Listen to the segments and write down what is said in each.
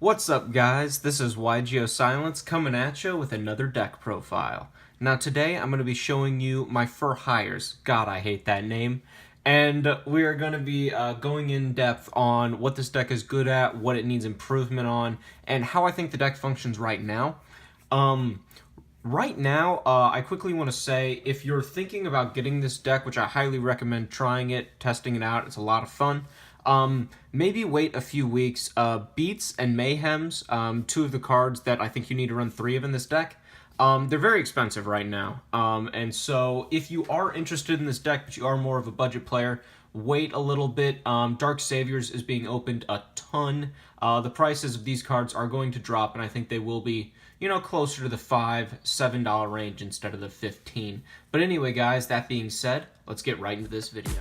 What's up, guys? This is YGO Silence coming at you with another deck profile. Now today I'm going to be showing you my For Hires. God, I hate that name. And we are going to be going in depth on what this deck is good at, what it needs improvement on, and how I think the deck functions right now. Right now, I quickly want to say, if you're thinking about getting this deck, which I highly recommend trying it, testing it out, it's a lot of fun, maybe wait a few weeks. Beats and Mayhems, two of the cards that I think you need to run 3 of in this deck, they're very expensive right now. And so if you are interested in this deck, but you are more of a budget player, wait a little bit. Dark Saviors is being opened a ton. The prices of these cards are going to drop, and I think they will be, closer to the $5-7 range instead of the 15. But anyway, guys, that being said, let's get right into this video.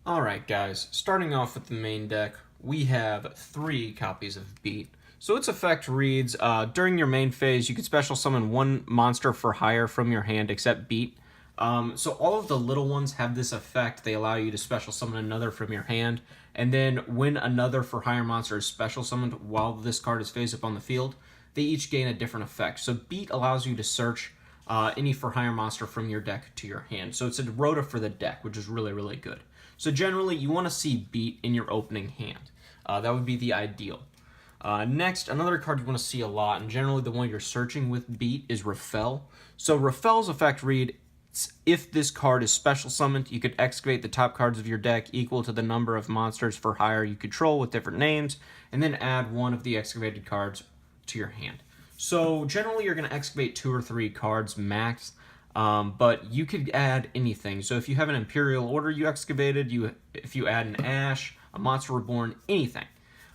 Alright, guys, starting off with the main deck, we have 3 copies of Beat. So its effect reads, during your main phase, you can special summon 1 monster for hire from your hand except Beat. So all of the little ones have this effect. They allow you to special summon another from your hand, and then when another for hire monster is special summoned while this card is face up on the field, they each gain a different effect. So Beat allows you to search any for hire monster from your deck to your hand. So it's a rota for the deck, which is really, really good. So generally, you want to see Beat in your opening hand. That would be the ideal. Next, another card you want to see a lot, and generally the one you're searching with Beat, is Raphel. So Raphel's effect reads, if this card is special summoned, you could excavate the top cards of your deck equal to the number of monsters for hire you control with different names, and then add 1 of the excavated cards to your hand. So generally you're going to excavate 2 or 3 cards max, but you could add anything. So if you have an Imperial Order you excavated, if you add an Ash, a Monster Reborn, anything.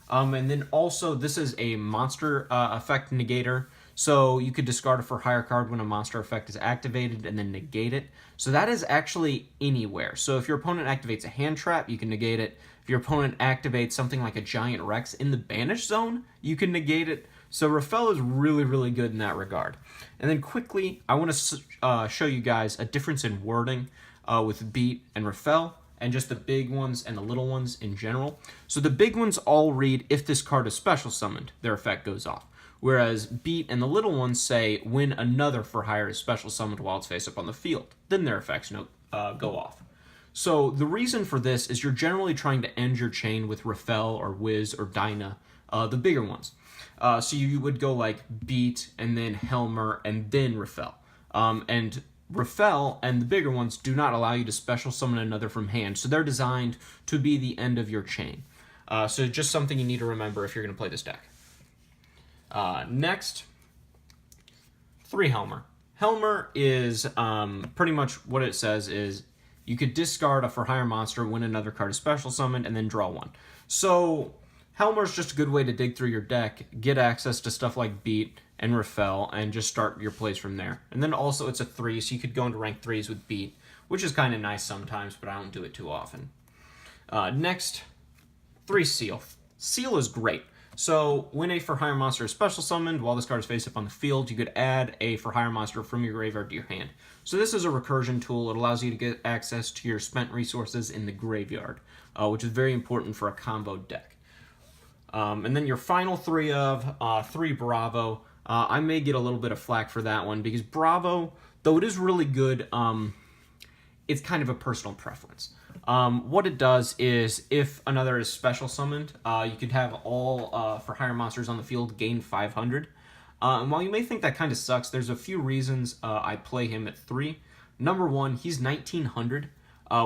And then also this is a monster effect negator. So you could discard a for hire card when a monster effect is activated and then negate it. So that is actually anywhere. So if your opponent activates a hand trap, you can negate it. If your opponent activates something like a Giant Rex in the banish zone, you can negate it. So Raphel is really, really good in that regard. And then quickly, I want to show you guys a difference in wording with Beat and Raphel, and just the big ones and the little ones in general. So the big ones all read, if this card is special summoned, their effect goes off. Whereas Beat and the little ones say, when another for hire is special summoned while it's face up on the field, then their effects go off. So the reason for this is you're generally trying to end your chain with Raphel or Wiz or Dinah, the bigger ones. So you would go like Beat and then Helmer and then Raphel. And Raphel and the bigger ones do not allow you to special summon another from hand, so they're designed to be the end of your chain. So just something you need to remember if you're going to play this deck. Next, 3 Helmer. Helmer is pretty much what it says is you could discard a for hire monster when another card is special summoned and then draw 1. So Helmer's just a good way to dig through your deck, get access to stuff like Beat and Raphel, and just start your plays from there. And then also it's a 3, so you could go into rank 3s with Beat, which is kind of nice sometimes, but I don't do it too often. Next, 3 Seal. Seal is great. So when a for hire monster is special summoned while this card is face up on the field, you could add a for hire monster from your graveyard to your hand. So this is a recursion tool. It allows you to get access to your spent resources in the graveyard, which is very important for a combo deck. And then your final 3 of 3 Bravo. I may get a little bit of flack for that one because Bravo, though it is really good, it's kind of a personal preference. What it does is if another is special summoned, you could have all for hire monsters on the field gain 500. And while you may think that kind of sucks, there's a few reasons I play him at 3. Number 1, he's 1900,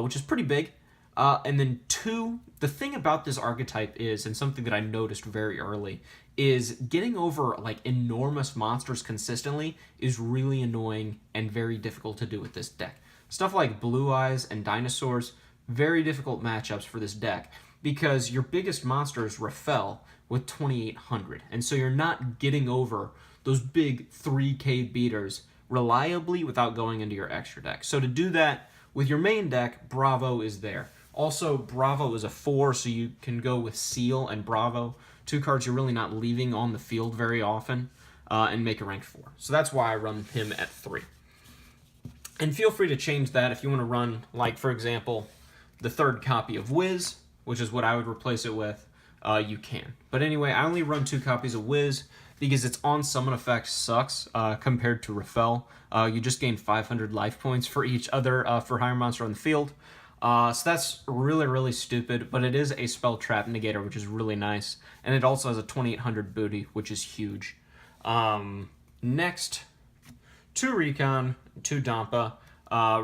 which is pretty big. And then 2, the thing about this archetype is, and something that I noticed very early, is getting over like enormous monsters consistently is really annoying and very difficult to do with this deck. Stuff like Blue Eyes and Dinosaurs, very difficult matchups for this deck because your biggest monster is Raphel with 2800, and so you're not getting over those big 3k beaters reliably without going into your extra deck. So to do that with your main deck, Bravo is there. Also, Bravo is a 4, so you can go with Seal and Bravo, 2 cards you're really not leaving on the field very often, and make a ranked 4. So that's why I run him at 3. And feel free to change that if you want to run, like, for example, the third copy of Wiz, which is what I would replace it with, you can. But anyway, I only run 2 copies of Wiz because its on summon effect sucks compared to Raphel. You just gain 500 life points for each other for hire monster on the field. So that's really, really stupid, but it is a spell trap negator, which is really nice. And it also has a 2800 booty, which is huge. Next, 2 Recon, 2 Dampa.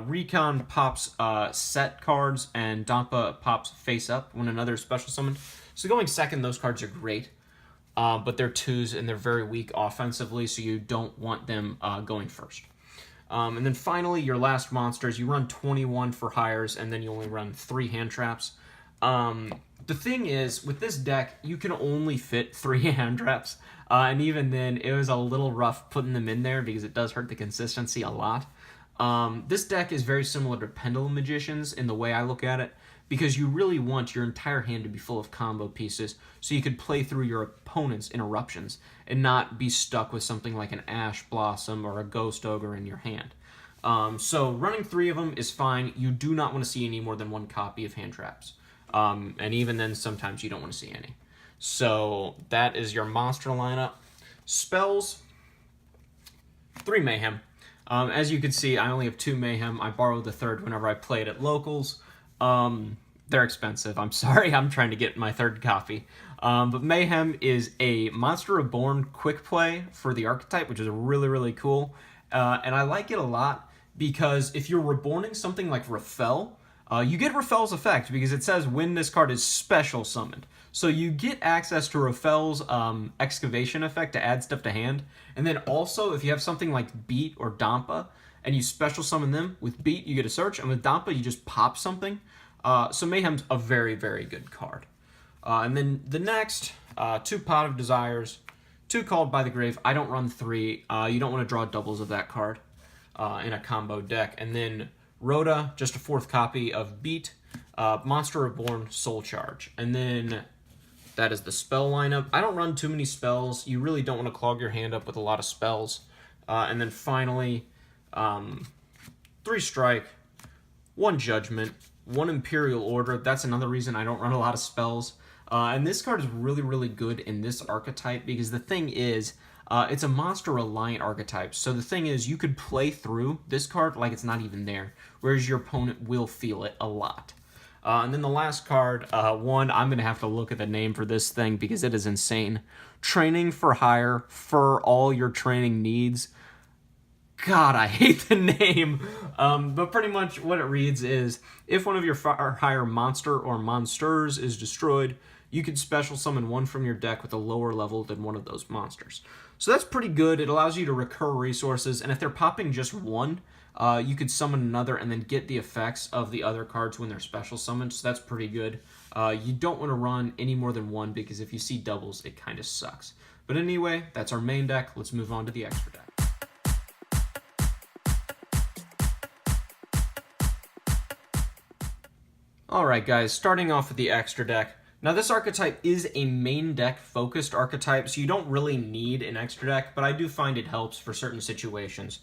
Recon pops set cards, and Dampa pops face up when another is special summoned. So going second, those cards are great, but they're 2s and they're very weak offensively, so you don't want them going first. And then finally, your last monsters, you run 21 for hires, and then you only run 3 hand traps. The thing is, with this deck, you can only fit 3 hand traps, and even then, it was a little rough putting them in there because it does hurt the consistency a lot. This deck is very similar to Pendulum Magicians in the way I look at it, because you really want your entire hand to be full of combo pieces so you could play through your opponent's interruptions and not be stuck with something like an Ash Blossom or a Ghost Ogre in your hand. So running 3 of them is fine. You do not want to see any more than 1 copy of hand traps. And even then, sometimes you don't want to see any. So that is your monster lineup. Spells, 3 Mayhem. As you can see, I only have 2 Mayhem. I borrowed the 3rd whenever I played at locals. They're expensive. I'm sorry. I'm trying to get my 3rd copy. But Mayhem is a Monster Reborn quick play for the archetype, which is really, really cool. And I like it a lot because if you're reborning something like Raphel, you get Raphel's effect because it says when this card is special summoned. So you get access to Raphel's excavation effect to add stuff to hand. And then also, if you have something like Beat or Dampa, and you special summon them, with Beat you get a search, and with Dampa you just pop something. So Mayhem's a very, very good card. And then the next, 2 Pot of Desires, 2 Called by the Grave. I don't run 3. You don't want to draw doubles of that card in a combo deck. And then Rhoda, just a 4th copy of Beat, Monster Reborn, Soul Charge. And then that is the spell lineup. I don't run too many spells. You really don't want to clog your hand up with a lot of spells. And then finally, 3 Strike, 1 Judgment, 1 Imperial Order. That's another reason I don't run a lot of spells. And this card is really, really good in this archetype because the thing is, it's a monster-reliant archetype. So the thing is, you could play through this card like it's not even there, whereas your opponent will feel it a lot. And then the last card, one, I'm going to have to look at the name for this thing because it is insane. Training for Hire for all your training needs. God, I hate the name. But pretty much what it reads is, if one of your hire monster or monsters is destroyed, you can special summon 1 from your deck with a lower level than one of those monsters. So that's pretty good. It allows you to recur resources, and if they're popping just 1, you could summon another and then get the effects of the other cards when they're special summoned, so that's pretty good. You don't want to run any more than 1 because if you see doubles, it kind of sucks. But anyway, that's our main deck. Let's move on to the extra deck. Alright guys, starting off with the extra deck. Now this archetype is a main deck focused archetype, so you don't really need an extra deck, but I do find it helps for certain situations.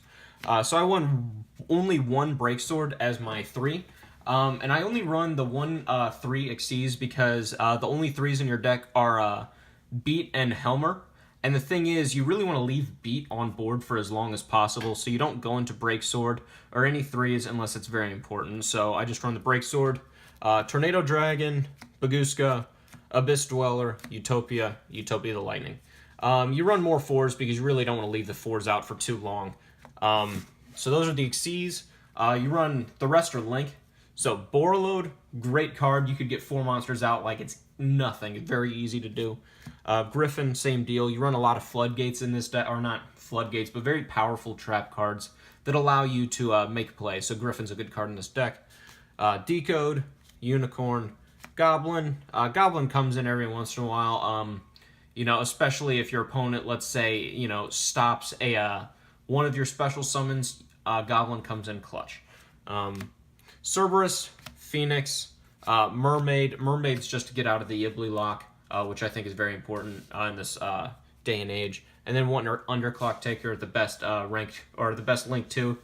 So I won only 1 Breaksword as my 3, and I only run the 1 3 Xyz because the only 3s in your deck are Beat and Helmer. And the thing is, you really want to leave Beat on board for as long as possible, so you don't go into Breaksword or any 3s unless it's very important. So I just run the Breaksword, Tornado Dragon, Baguska, Abyss Dweller, Utopia, Utopia the Lightning. You run more 4s because you really don't want to leave the 4s out for too long. So those are the Xyz. You run, the rest are Link. So Borreload, great card. You could get 4 monsters out like it's nothing. It's very easy to do. Griffin, same deal. You run a lot of Floodgates in this deck, or not Floodgates, but very powerful trap cards that allow you to make play. So Griffin's a good card in this deck. Decode, Unicorn, Goblin. Goblin comes in every once in a while. You know, especially if your opponent, let's say, you know, stops a one of your special summons, Goblin comes in clutch. Cerberus, Phoenix, Mermaid. Mermaid's just to get out of the Yibli lock, which I think is very important in this day and age. And then one Underclock Taker, the best ranked, or the best Link 2,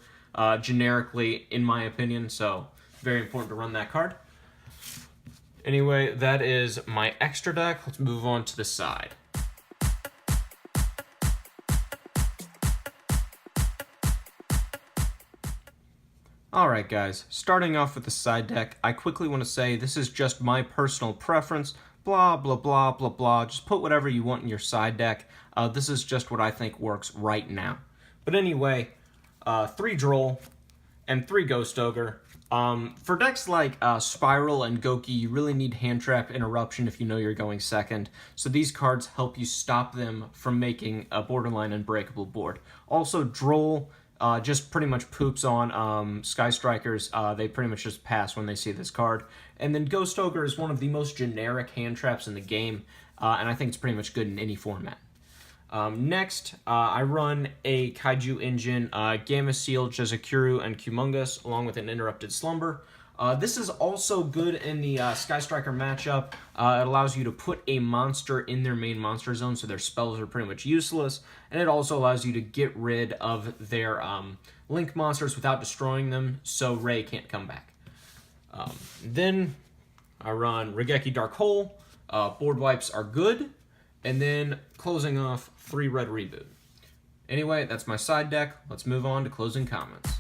generically, in my opinion. So very important to run that card. Anyway, that is my extra deck. Let's move on to the side. Alright guys, starting off with the side deck, I quickly want to say this is just my personal preference, blah blah blah blah blah, just put whatever you want in your side deck. This is just what I think works right now. But anyway, 3 Droll and 3 Ghost Ogre. For decks like Spiral and Goki, you really need Hand Trap Interruption if you know you're going second, so these cards help you stop them from making a borderline unbreakable board. Also, Droll just pretty much poops on Sky Strikers. They pretty much just pass when they see this card. And then Ghost Ogre is one of the most generic hand traps in the game, and I think it's pretty much good in any format. Next, I run a Kaiju Engine, Gamma Seal, Jezakuru, and Kumungus, along with an Interrupted Slumber. This is also good in the Sky Striker matchup. It allows you to put a monster in their main monster zone, so their spells are pretty much useless. And it also allows you to get rid of their Link monsters without destroying them, so Ray can't come back. Then I run Raigeki Dark Hole. Board wipes are good. And then closing off 3 Red Reboot. Anyway, that's my side deck. Let's move on to closing comments.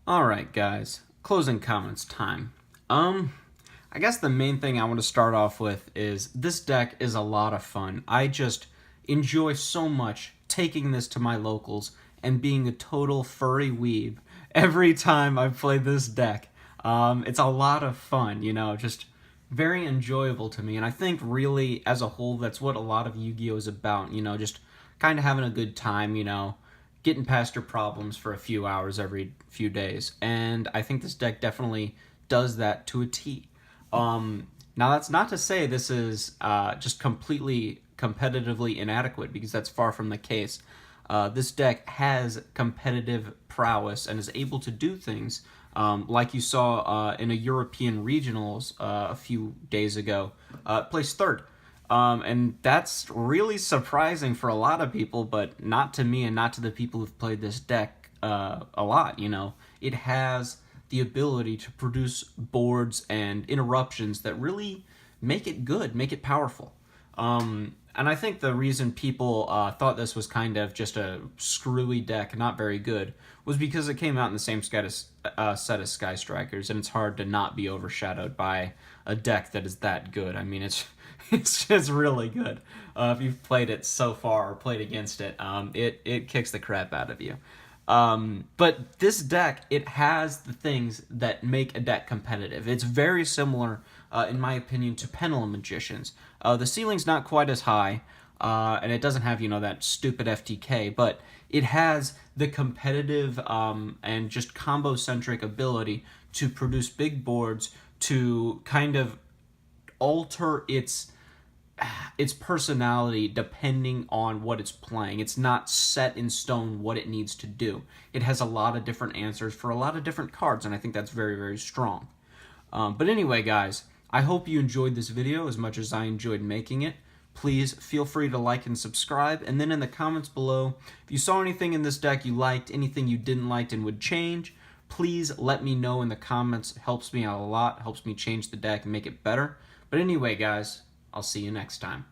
Alright guys, closing comments time. I guess the main thing I want to start off with is this deck is a lot of fun. I just enjoy so much taking this to my locals and being a total furry weeb every time I play this deck. It's a lot of fun, you know, just very enjoyable to me. And I think really, as a whole, that's what a lot of Yu-Gi-Oh! Is about, you know, just kind of having a good time, you know, getting past your problems for a few hours every few days. And I think this deck definitely does that to a T. Now, that's not to say this is just completely competitively inadequate, because that's far from the case. This deck has competitive prowess and is able to do things like you saw in a European regionals a few days ago. Placed third. And that's really surprising for a lot of people, but not to me and not to the people who've played this deck a lot, you know. It has the ability to produce boards and interruptions that really make it good, make it powerful. And I think the reason people thought this was kind of just a screwy deck, not very good, was because it came out in the same set as Sky Strikers, and it's hard to not be overshadowed by a deck that is that good. I mean, it's just really good. If you've played it so far or played against it, it kicks the crap out of you. But this deck, it has the things that make a deck competitive. It's very similar, in my opinion, to Pendulum Magicians. The ceiling's not quite as high, and it doesn't have, you know, that stupid FTK, but it has the competitive and just combo-centric ability to produce big boards, to kind of alter its personality depending on what it's playing. It's not set in stone what it needs to do. It has a lot of different answers for a lot of different cards, and I think that's very, very strong. But anyway, guys, I hope you enjoyed this video as much as I enjoyed making it. Please feel free to like and subscribe, and then in the comments below, if you saw anything in this deck you liked, anything you didn't like and would change, please let me know in the comments. It helps me out a lot, helps me change the deck and make it better. But anyway, guys, I'll see you next time.